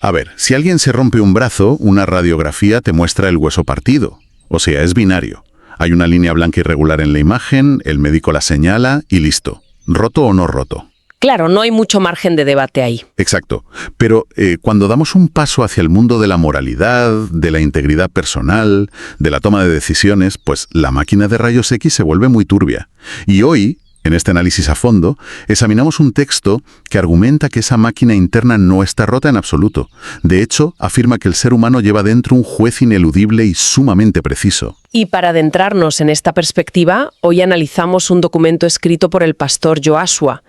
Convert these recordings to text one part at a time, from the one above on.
A ver, si alguien se rompe un brazo, una radiografía te muestra el hueso partido. O sea, es binario. Hay una línea blanca irregular en la imagen, el médico la señala y listo. ¿Roto o no roto? Claro, no hay mucho margen de debate ahí. Exacto. Pero cuando damos un paso hacia el mundo de la moralidad, de la integridad personal, de la toma de decisiones, pues la máquina de rayos X se vuelve muy turbia. Y hoy, en este análisis a fondo, examinamos un texto que argumenta que esa máquina interna no está rota en absoluto. De hecho, afirma que el ser humano lleva dentro un juez ineludible y sumamente preciso. Y para adentrarnos en esta perspectiva, hoy analizamos un documento escrito por el pastor Joshua.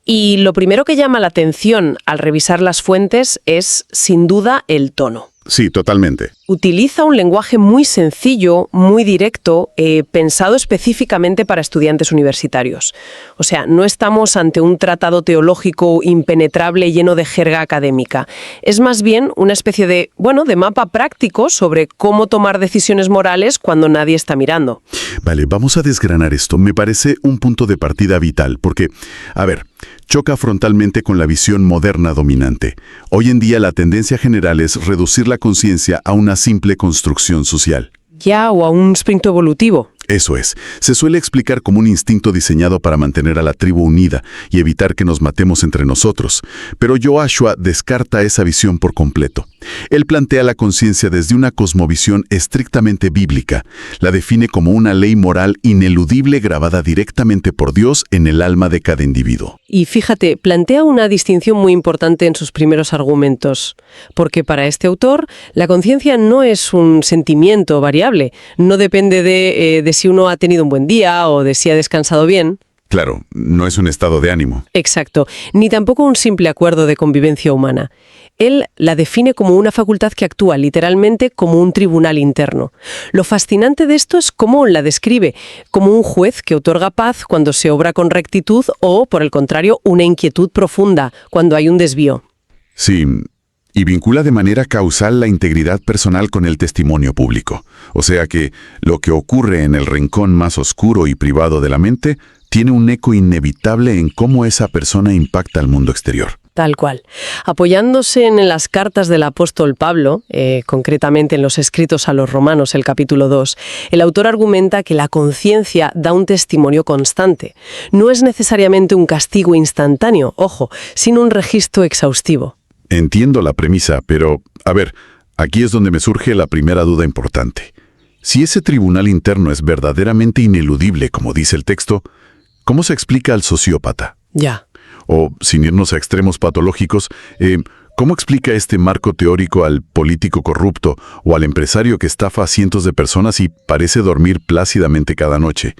Y lo primero que llama la atención al revisar las fuentes es, sin duda, el tono. Sí, totalmente. Utiliza un lenguaje muy sencillo, muy directo, pensado específicamente para estudiantes universitarios. O sea, no estamos ante un tratado teológico impenetrable lleno de jerga académica. Es más bien una especie de mapa práctico sobre cómo tomar decisiones morales cuando nadie está mirando. Vale, vamos a desgranar esto. Me parece un punto de partida vital, porque, a ver, choca frontalmente con la visión moderna dominante. Hoy en día la tendencia general es reducir la conciencia a una simple construcción social. Ya, o a un instinto evolutivo. Eso es. Se suele explicar como un instinto diseñado para mantener a la tribu unida y evitar que nos matemos entre nosotros. Pero Joshua descarta esa visión por completo. Él plantea la conciencia desde una cosmovisión estrictamente bíblica. La define como una ley moral ineludible grabada directamente por Dios en el alma de cada individuo. Y fíjate, plantea una distinción muy importante en sus primeros argumentos. Porque para este autor, la conciencia no es un sentimiento variable. No depende de si uno ha tenido un buen día o de si ha descansado bien. Claro, no es un estado de ánimo. Exacto, ni tampoco un simple acuerdo de convivencia humana. Él la define como una facultad que actúa literalmente como un tribunal interno. Lo fascinante de esto es cómo la describe, como un juez que otorga paz cuando se obra con rectitud o, por el contrario, una inquietud profunda cuando hay un desvío. Sí, y vincula de manera causal la integridad personal con el testimonio público. O sea que lo que ocurre en el rincón más oscuro y privado de la mente tiene un eco inevitable en cómo esa persona impacta al mundo exterior. Tal cual. Apoyándose en las cartas del apóstol Pablo, concretamente en los escritos a los Romanos, el capítulo 2, el autor argumenta que la conciencia da un testimonio constante. No es necesariamente un castigo instantáneo, ojo, sino un registro exhaustivo. Entiendo la premisa, pero, a ver, aquí es donde me surge la primera duda importante. Si ese tribunal interno es verdaderamente ineludible, como dice el texto, ¿cómo se explica al sociópata? Ya. O, sin irnos a extremos patológicos, ¿cómo explica este marco teórico al político corrupto o al empresario que estafa a cientos de personas y parece dormir plácidamente cada noche?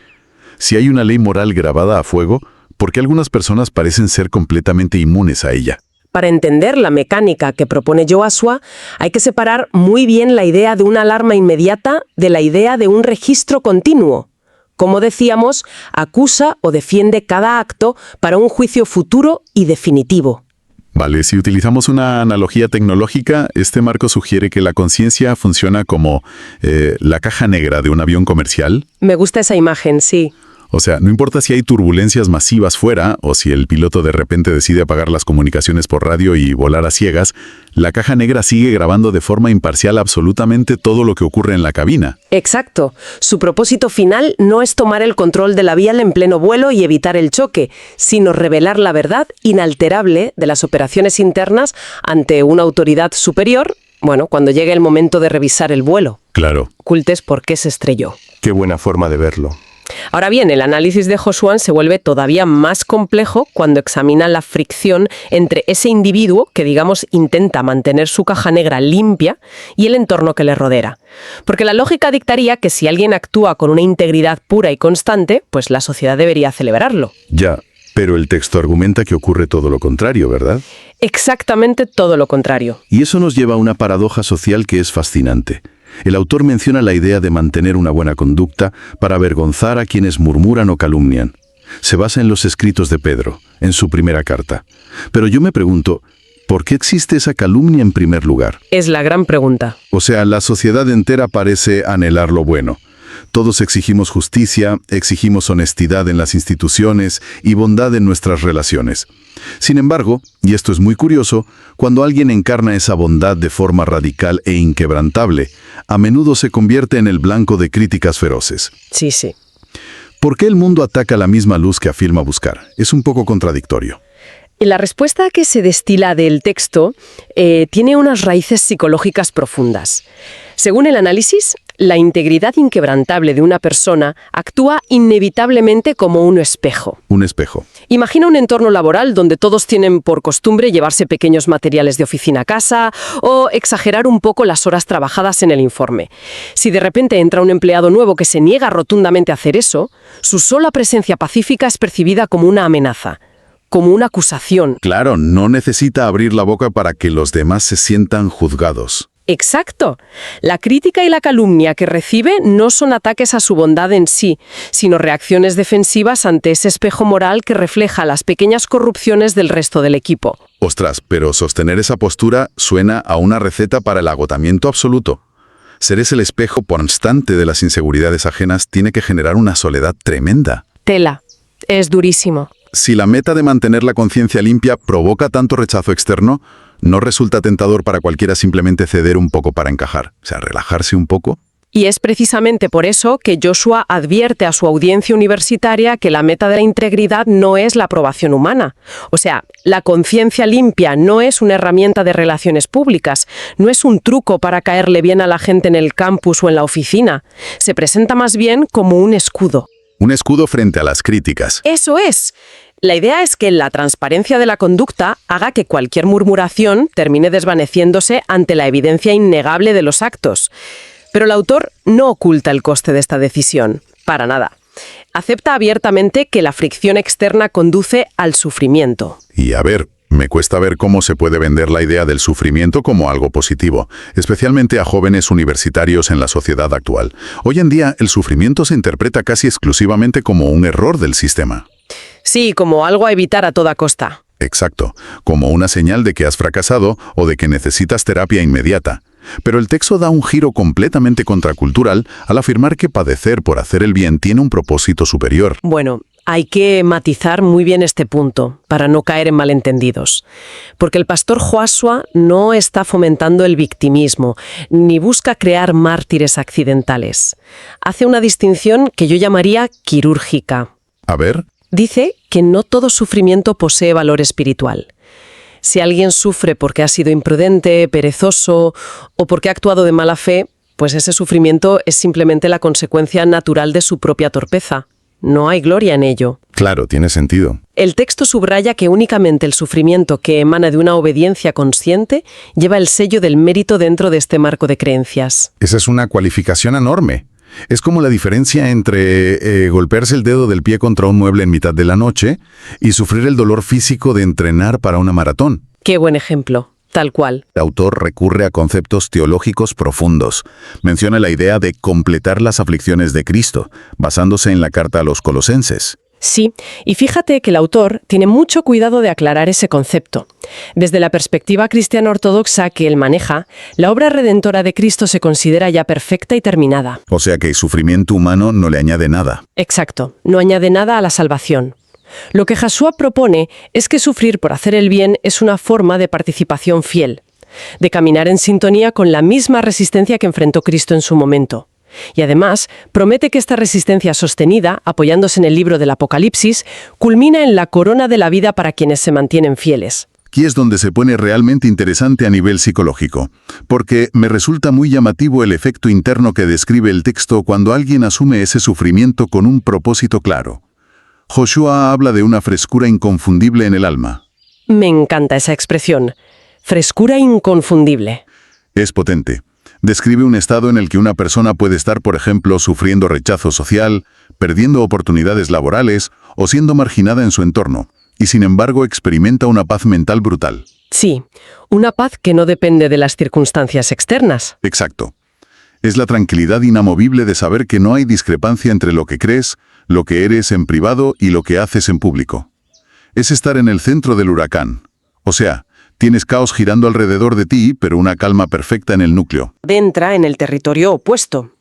Si hay una ley moral grabada a fuego, ¿por qué algunas personas parecen ser completamente inmunes a ella? Para entender la mecánica que propone Joshua, hay que separar muy bien la idea de una alarma inmediata de la idea de un registro continuo. Como decíamos, acusa o defiende cada acto para un juicio futuro y definitivo. Vale, si utilizamos una analogía tecnológica, este marco sugiere que la conciencia funciona como la caja negra de un avión comercial. Me gusta esa imagen, sí. O sea, no importa si hay turbulencias masivas fuera o si el piloto de repente decide apagar las comunicaciones por radio y volar a ciegas, la caja negra sigue grabando de forma imparcial absolutamente todo lo que ocurre en la cabina. Exacto. Su propósito final no es tomar el control de la vía en pleno vuelo y evitar el choque, sino revelar la verdad inalterable de las operaciones internas ante una autoridad superior, cuando llegue el momento de revisar el vuelo. Claro. Ocultes por qué se estrelló. Qué buena forma de verlo. Ahora bien, el análisis de Joshua se vuelve todavía más complejo cuando examina la fricción entre ese individuo que, intenta mantener su caja negra limpia y el entorno que le rodea. Porque la lógica dictaría que si alguien actúa con una integridad pura y constante, pues la sociedad debería celebrarlo. Ya, pero el texto argumenta que ocurre todo lo contrario, ¿verdad? Exactamente todo lo contrario. Y eso nos lleva a una paradoja social que es fascinante. El autor menciona la idea de mantener una buena conducta para avergonzar a quienes murmuran o calumnian. Se basa en los escritos de Pedro, en su primera carta. Pero yo me pregunto, ¿por qué existe esa calumnia en primer lugar? Es la gran pregunta. O sea, la sociedad entera parece anhelar lo bueno. Todos exigimos justicia, exigimos honestidad en las instituciones y bondad en nuestras relaciones. Sin embargo, y esto es muy curioso, cuando alguien encarna esa bondad de forma radical e inquebrantable, a menudo se convierte en el blanco de críticas feroces. Sí, sí. ¿Por qué el mundo ataca la misma luz que afirma buscar? Es un poco contradictorio. La respuesta que se destila del texto tiene unas raíces psicológicas profundas. Según el análisis, la integridad inquebrantable de una persona actúa inevitablemente como un espejo. Un espejo. Imagina un entorno laboral donde todos tienen por costumbre llevarse pequeños materiales de oficina a casa o exagerar un poco las horas trabajadas en el informe. Si de repente entra un empleado nuevo que se niega rotundamente a hacer eso, su sola presencia pacífica es percibida como una amenaza, como una acusación. Claro, no necesita abrir la boca para que los demás se sientan juzgados. Exacto. La crítica y la calumnia que recibe no son ataques a su bondad en sí, sino reacciones defensivas ante ese espejo moral que refleja las pequeñas corrupciones del resto del equipo. Ostras, pero sostener esa postura suena a una receta para el agotamiento absoluto. Ser el espejo constante de las inseguridades ajenas tiene que generar una soledad tremenda. Tela. Es durísimo. Si la meta de mantener la conciencia limpia provoca tanto rechazo externo, ¿no resulta tentador para cualquiera simplemente ceder un poco para encajar? O sea, relajarse un poco. Y es precisamente por eso que Joshua advierte a su audiencia universitaria que la meta de la integridad no es la aprobación humana. O sea, la conciencia limpia no es una herramienta de relaciones públicas, no es un truco para caerle bien a la gente en el campus o en la oficina. Se presenta más bien como un escudo. Un escudo frente a las críticas. ¡Eso es! La idea es que la transparencia de la conducta haga que cualquier murmuración termine desvaneciéndose ante la evidencia innegable de los actos. Pero el autor no oculta el coste de esta decisión, para nada. Acepta abiertamente que la fricción externa conduce al sufrimiento. Y a ver, me cuesta ver cómo se puede vender la idea del sufrimiento como algo positivo, especialmente a jóvenes universitarios en la sociedad actual. Hoy en día, el sufrimiento se interpreta casi exclusivamente como un error del sistema. Sí, como algo a evitar a toda costa. Exacto, como una señal de que has fracasado o de que necesitas terapia inmediata. Pero el texto da un giro completamente contracultural al afirmar que padecer por hacer el bien tiene un propósito superior. Bueno, hay que matizar muy bien este punto para no caer en malentendidos. Porque el pastor Joshua no está fomentando el victimismo, ni busca crear mártires accidentales. Hace una distinción que yo llamaría quirúrgica. A ver. Dice que no todo sufrimiento posee valor espiritual. Si alguien sufre porque ha sido imprudente, perezoso o porque ha actuado de mala fe, pues ese sufrimiento es simplemente la consecuencia natural de su propia torpeza. No hay gloria en ello. Claro, tiene sentido. El texto subraya que únicamente el sufrimiento que emana de una obediencia consciente lleva el sello del mérito dentro de este marco de creencias. Esa es una cualificación enorme. Es como la diferencia entre golpearse el dedo del pie contra un mueble en mitad de la noche y sufrir el dolor físico de entrenar para una maratón. Qué buen ejemplo. Tal cual. El autor recurre a conceptos teológicos profundos. Menciona la idea de completar las aflicciones de Cristo, basándose en la carta a los Colosenses. Sí, y fíjate que el autor tiene mucho cuidado de aclarar ese concepto. Desde la perspectiva cristiana ortodoxa que él maneja, la obra redentora de Cristo se considera ya perfecta y terminada. O sea que el sufrimiento humano no le añade nada. Exacto, no añade nada a la salvación. Lo que Joshua propone es que sufrir por hacer el bien es una forma de participación fiel, de caminar en sintonía con la misma resistencia que enfrentó Cristo en su momento. Y además, promete que esta resistencia sostenida, apoyándose en el libro del Apocalipsis, culmina en la corona de la vida para quienes se mantienen fieles. Aquí es donde se pone realmente interesante a nivel psicológico, porque me resulta muy llamativo el efecto interno que describe el texto cuando alguien asume ese sufrimiento con un propósito claro. Joshua habla de una frescura inconfundible en el alma. Me encanta esa expresión. Frescura inconfundible. Es potente. Describe un estado en el que una persona puede estar, por ejemplo, sufriendo rechazo social, perdiendo oportunidades laborales o siendo marginada en su entorno, y sin embargo experimenta una paz mental brutal. Sí, una paz que no depende de las circunstancias externas. Exacto. Es la tranquilidad inamovible de saber que no hay discrepancia entre lo que crees, lo que eres en privado y lo que haces en público. Es estar en el centro del huracán. O sea, tienes caos girando alrededor de ti, pero una calma perfecta en el núcleo. Entra en el territorio opuesto.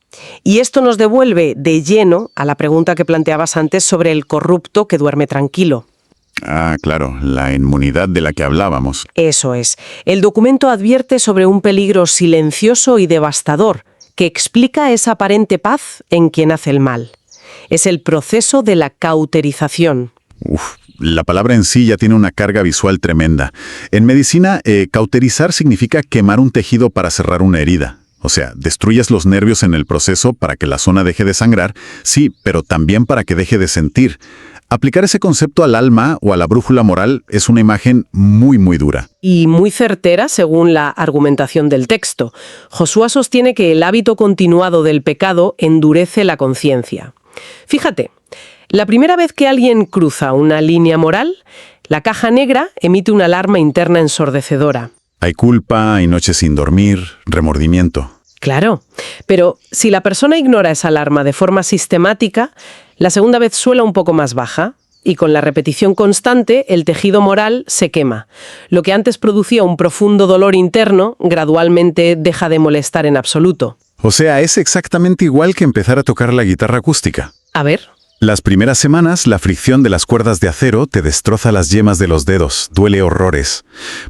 Y esto nos devuelve de lleno a la pregunta que planteabas antes sobre el corrupto que duerme tranquilo. Ah, claro, la inmunidad de la que hablábamos. Eso es. El documento advierte sobre un peligro silencioso y devastador que explica esa aparente paz en quien hace el mal. Es el proceso de la cauterización. La palabra en sí ya tiene una carga visual tremenda. En medicina, cauterizar significa quemar un tejido para cerrar una herida. O sea, destruyes los nervios en el proceso para que la zona deje de sangrar, sí, pero también para que deje de sentir. Aplicar ese concepto al alma o a la brújula moral es una imagen muy, muy dura. Y muy certera según la argumentación del texto. Josué sostiene que el hábito continuado del pecado endurece la conciencia. Fíjate, la primera vez que alguien cruza una línea moral, la caja negra emite una alarma interna ensordecedora. Hay culpa, hay noches sin dormir, remordimiento. Claro, pero si la persona ignora esa alarma de forma sistemática, la segunda vez suena un poco más baja y con la repetición constante el tejido moral se quema. Lo que antes producía un profundo dolor interno, gradualmente deja de molestar en absoluto. O sea, es exactamente igual que empezar a tocar la guitarra acústica. A ver. Las primeras semanas, la fricción de las cuerdas de acero te destroza las yemas de los dedos, duele horrores.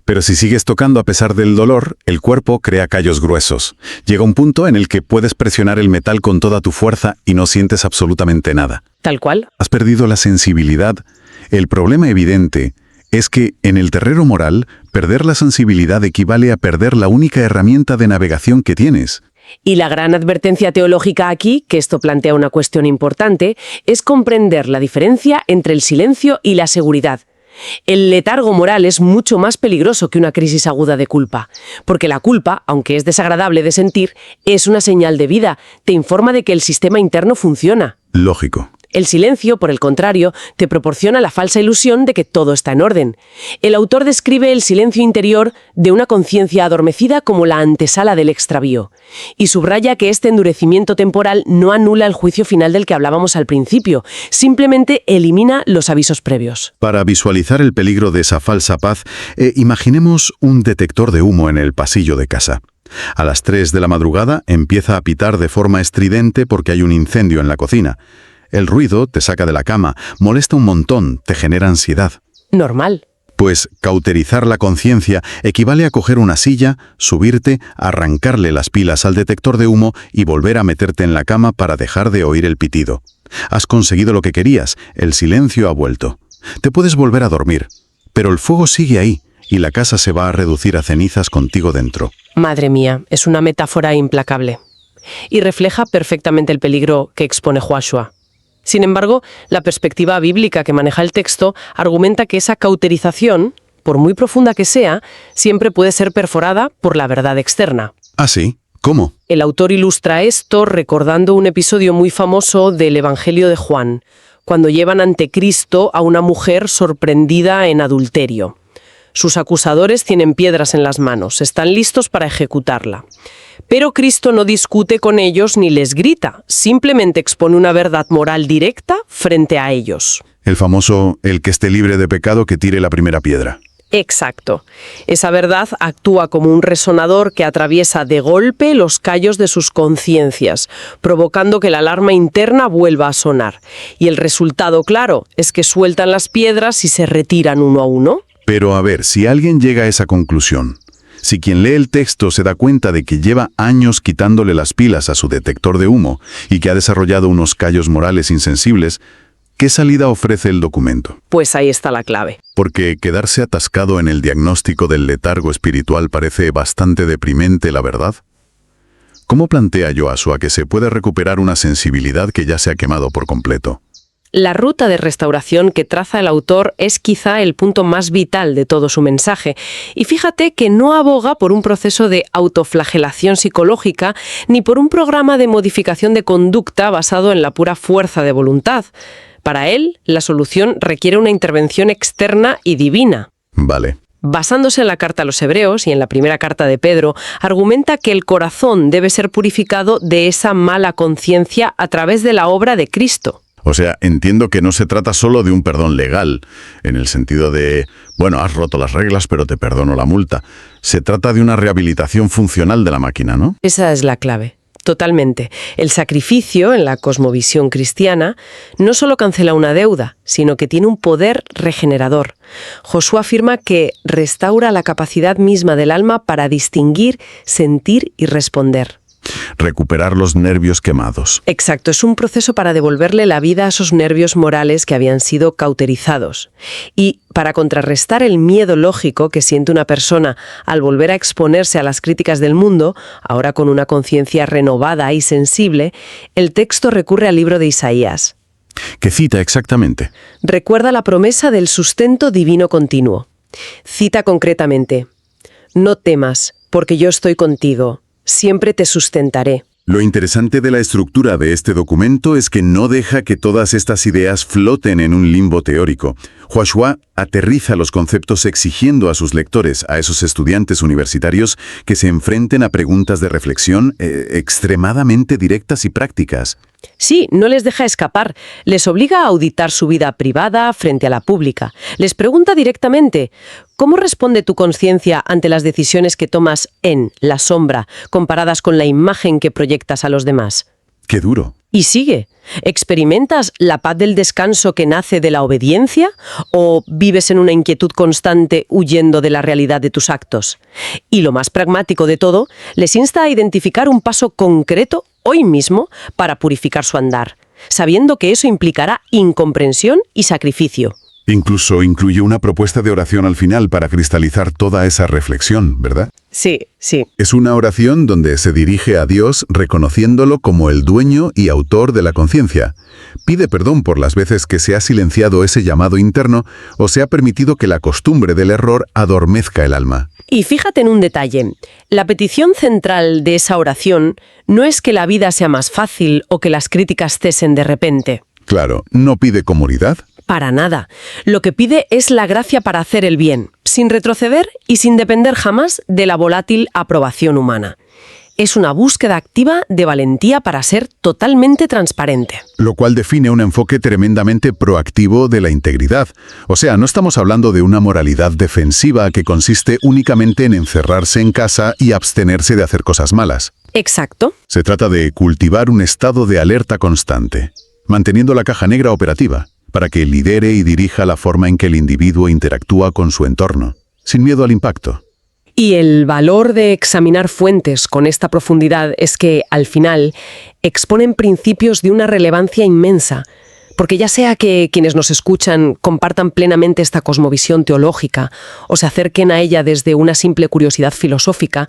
Pero si sigues tocando a pesar del dolor, el cuerpo crea callos gruesos. Llega un punto en el que puedes presionar el metal con toda tu fuerza y no sientes absolutamente nada. Tal cual. Has perdido la sensibilidad. El problema evidente es que, en el terreno moral, perder la sensibilidad equivale a perder la única herramienta de navegación que tienes. Y la gran advertencia teológica aquí, que esto plantea una cuestión importante, es comprender la diferencia entre el silencio y la seguridad. El letargo moral es mucho más peligroso que una crisis aguda de culpa, porque la culpa, aunque es desagradable de sentir, es una señal de vida, te informa de que el sistema interno funciona. Lógico. El silencio, por el contrario, te proporciona la falsa ilusión de que todo está en orden. El autor describe el silencio interior de una conciencia adormecida como la antesala del extravío, y subraya que este endurecimiento temporal no anula el juicio final del que hablábamos al principio, simplemente elimina los avisos previos. Para visualizar el peligro de esa falsa paz, imaginemos un detector de humo en el pasillo de casa. A las 3 de la madrugada empieza a pitar de forma estridente porque hay un incendio en la cocina. El ruido te saca de la cama, molesta un montón, te genera ansiedad. Normal. Pues cauterizar la conciencia equivale a coger una silla, subirte, arrancarle las pilas al detector de humo y volver a meterte en la cama para dejar de oír el pitido. Has conseguido lo que querías, el silencio ha vuelto. Te puedes volver a dormir, pero el fuego sigue ahí y la casa se va a reducir a cenizas contigo dentro. Madre mía, es una metáfora implacable. Y refleja perfectamente el peligro que expone Joshua. Sin embargo, la perspectiva bíblica que maneja el texto argumenta que esa cauterización, por muy profunda que sea, siempre puede ser perforada por la verdad externa. ¿Ah, sí? ¿Cómo? El autor ilustra esto recordando un episodio muy famoso del Evangelio de Juan, cuando llevan ante Cristo a una mujer sorprendida en adulterio. Sus acusadores tienen piedras en las manos, están listos para ejecutarla. Pero Cristo no discute con ellos ni les grita, simplemente expone una verdad moral directa frente a ellos. El famoso, el que esté libre de pecado que tire la primera piedra. Exacto. Esa verdad actúa como un resonador que atraviesa de golpe los callos de sus conciencias, provocando que la alarma interna vuelva a sonar. Y el resultado, claro, es que sueltan las piedras y se retiran uno a uno. Pero a ver, si alguien llega a esa conclusión, si quien lee el texto se da cuenta de que lleva años quitándole las pilas a su detector de humo y que ha desarrollado unos callos morales insensibles, ¿qué salida ofrece el documento? Pues ahí está la clave. Porque quedarse atascado en el diagnóstico del letargo espiritual parece bastante deprimente, la verdad. ¿Cómo plantea Joshua que se puede recuperar una sensibilidad que ya se ha quemado por completo? La ruta de restauración que traza el autor es quizá el punto más vital de todo su mensaje. Y fíjate que no aboga por un proceso de autoflagelación psicológica ni por un programa de modificación de conducta basado en la pura fuerza de voluntad. Para él, la solución requiere una intervención externa y divina. Vale. Basándose en la carta a los Hebreos y en la primera carta de Pedro, argumenta que el corazón debe ser purificado de esa mala conciencia a través de la obra de Cristo. O sea, entiendo que no se trata solo de un perdón legal, en el sentido de, bueno, has roto las reglas, pero te perdono la multa. Se trata de una rehabilitación funcional de la máquina, ¿no? Esa es la clave. Totalmente. El sacrificio, en la cosmovisión cristiana, no solo cancela una deuda, sino que tiene un poder regenerador. Josué afirma que restaura la capacidad misma del alma para distinguir, sentir y responder. Recuperar los nervios quemados. Exacto, es un proceso para devolverle la vida a esos nervios morales que habían sido cauterizados. Y para contrarrestar el miedo lógico que siente una persona al volver a exponerse a las críticas del mundo, ahora con una conciencia renovada y sensible, el texto recurre al libro de Isaías. ¿Qué cita exactamente? Recuerda la promesa del sustento divino continuo. Cita concretamente: «No temas, porque yo estoy contigo. Siempre te sustentaré». Lo interesante de la estructura de este documento es que no deja que todas estas ideas floten en un limbo teórico. Josué aterriza los conceptos exigiendo a sus lectores, a esos estudiantes universitarios, que se enfrenten a preguntas de reflexión extremadamente directas y prácticas. Sí, no les deja escapar. Les obliga a auditar su vida privada frente a la pública. Les pregunta directamente: ¿cómo responde tu conciencia ante las decisiones que tomas en la sombra, comparadas con la imagen que proyectas a los demás? ¡Qué duro! Y sigue. ¿Experimentas la paz del descanso que nace de la obediencia o vives en una inquietud constante huyendo de la realidad de tus actos? Y lo más pragmático de todo, les insta a identificar un paso concreto hoy mismo para purificar su andar, sabiendo que eso implicará incomprensión y sacrificio. Incluso incluye una propuesta de oración al final para cristalizar toda esa reflexión, ¿verdad? Sí, sí. Es una oración donde se dirige a Dios reconociéndolo como el dueño y autor de la conciencia. Pide perdón por las veces que se ha silenciado ese llamado interno o se ha permitido que la costumbre del error adormezca el alma. Y fíjate en un detalle. La petición central de esa oración no es que la vida sea más fácil o que las críticas cesen de repente. Claro, no pide comodidad. Para nada. Lo que pide es la gracia para hacer el bien, sin retroceder y sin depender jamás de la volátil aprobación humana. Es una búsqueda activa de valentía para ser totalmente transparente. Lo cual define un enfoque tremendamente proactivo de la integridad. O sea, no estamos hablando de una moralidad defensiva que consiste únicamente en encerrarse en casa y abstenerse de hacer cosas malas. Exacto. Se trata de cultivar un estado de alerta constante, manteniendo la caja negra operativa, para que lidere y dirija la forma en que el individuo interactúa con su entorno, sin miedo al impacto. Y el valor de examinar fuentes con esta profundidad es que, al final, exponen principios de una relevancia inmensa, porque ya sea que quienes nos escuchan compartan plenamente esta cosmovisión teológica o se acerquen a ella desde una simple curiosidad filosófica,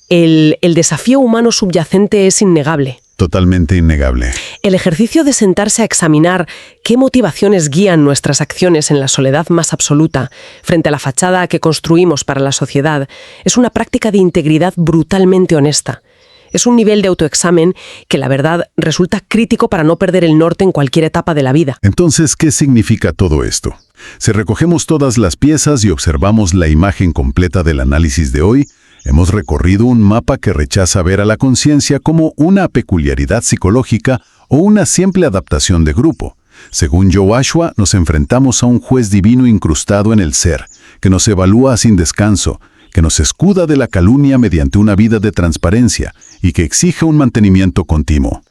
el desafío humano subyacente es innegable. Totalmente innegable. El ejercicio de sentarse a examinar qué motivaciones guían nuestras acciones en la soledad más absoluta, frente a la fachada que construimos para la sociedad, es una práctica de integridad brutalmente honesta. Es un nivel de autoexamen que, la verdad, resulta crítico para no perder el norte en cualquier etapa de la vida. Entonces, ¿qué significa todo esto? Si recogemos todas las piezas y observamos la imagen completa del análisis de hoy, hemos recorrido un mapa que rechaza ver a la conciencia como una peculiaridad psicológica o una simple adaptación de grupo. Según Joshua, nos enfrentamos a un juez divino incrustado en el ser, que nos evalúa sin descanso, que nos escuda de la calumnia mediante una vida de transparencia y que exige un mantenimiento continuo.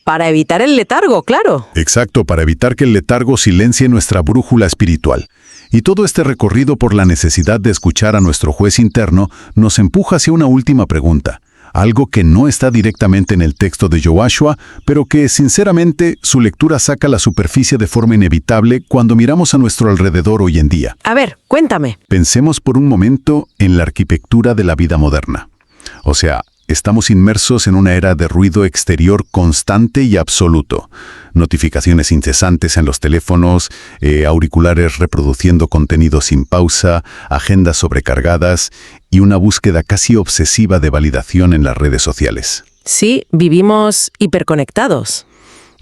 Para evitar el letargo, claro. Exacto, para evitar que el letargo silencie nuestra brújula espiritual. Y todo este recorrido por la necesidad de escuchar a nuestro juez interno nos empuja hacia una última pregunta, algo que no está directamente en el texto de Joshua, pero que, sinceramente, su lectura saca a la superficie de forma inevitable cuando miramos a nuestro alrededor hoy en día. A ver, cuéntame. Pensemos por un momento en la arquitectura de la vida moderna. O sea, estamos inmersos en una era de ruido exterior constante y absoluto. Notificaciones incesantes en los teléfonos, auriculares reproduciendo contenido sin pausa, agendas sobrecargadas y una búsqueda casi obsesiva de validación en las redes sociales. Sí, vivimos hiperconectados.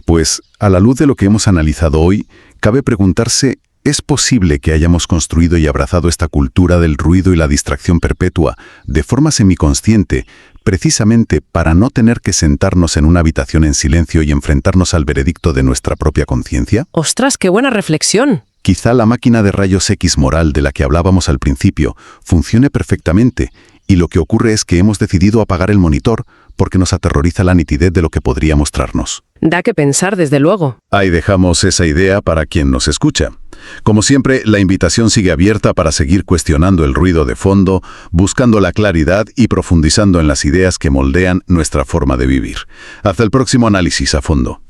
Pues, a la luz de lo que hemos analizado hoy, cabe preguntarse, ¿es posible que hayamos construido y abrazado esta cultura del ruido y la distracción perpetua de forma semiconsciente, precisamente para no tener que sentarnos en una habitación en silencio y enfrentarnos al veredicto de nuestra propia conciencia? ¡Ostras, qué buena reflexión! Quizá la máquina de rayos X moral de la que hablábamos al principio funcione perfectamente, y lo que ocurre es que hemos decidido apagar el monitor porque nos aterroriza la nitidez de lo que podría mostrarnos. Da que pensar, desde luego. Ahí dejamos esa idea para quien nos escucha. Como siempre, la invitación sigue abierta para seguir cuestionando el ruido de fondo, buscando la claridad y profundizando en las ideas que moldean nuestra forma de vivir. Hasta el próximo análisis a fondo.